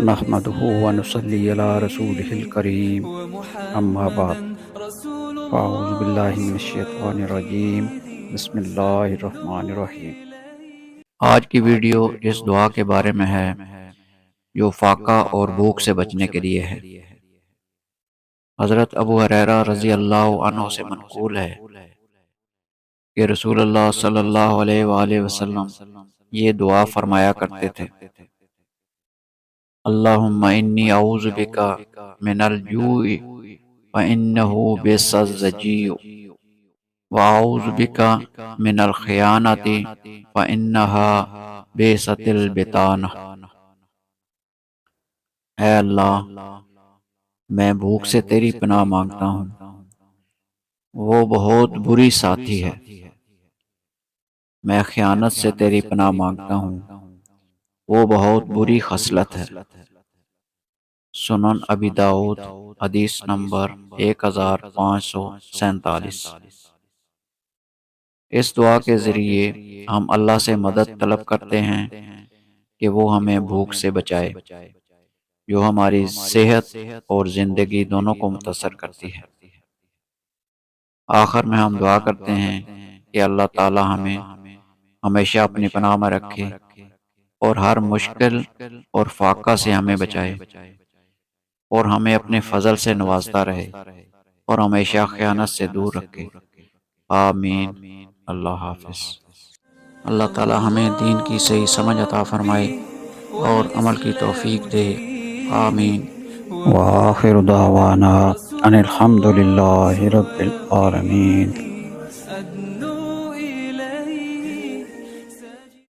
نحمده ونصلي على رسوله الكريم اما بعد فاعوذ باللہ من الشیطان الرجیم بسم اللہ الرحمن الرحیم۔ آج کی ویڈیو اس دعا کے بارے میں ہے جو فاقہ اور بھوک سے بچنے کے لیے ہے۔ حضرت ابو ہریرہ رضی اللہ عنہ سے منقول ہے کہ رسول اللہ صلی اللہ علیہ وآلہ وسلم یہ دعا فرمایا کرتے تھے: اللہم انی اعوذ بک من الجوع فإنہ بئس الضجیع واعوذ بک من الخیانۃ فإنہا بئست البطانہ۔ اے اللہ، میں بھوک سے تیری پناہ مانگتا ہوں، وہ بہت بری ساتھی ہے۔ میں خیانت سے تیری پناہ مانگتا ہوں، وہ بہت بری خصلت ہے۔ سنن ابی داؤد حدیث نمبر 1547۔ اس دعا کے ذریعے ہم اللہ سے مدد طلب کرتے ہیں کہ وہ ہمیں بھوک سے بچائے، جو ہماری صحت اور زندگی دونوں کو متاثر کرتی ہے۔ آخر میں ہم دعا کرتے ہیں کہ اللہ تعالی ہمیں ہمیشہ اپنی پناہ میں رکھے اور ہر مشکل اور فاقہ سے ہمیں بچائے، اور ہمیں اپنے فضل سے نوازتا رہے اور ہمیشہ خیانت سے دور رکھے۔ آمین۔ اللہ حافظ۔ اللہ تعالی ہمیں دین کی صحیح سمجھ عطا فرمائے اور عمل کی توفیق دے۔ آمین۔ وآخر دعوانا ان الحمد للہ رب العالمین۔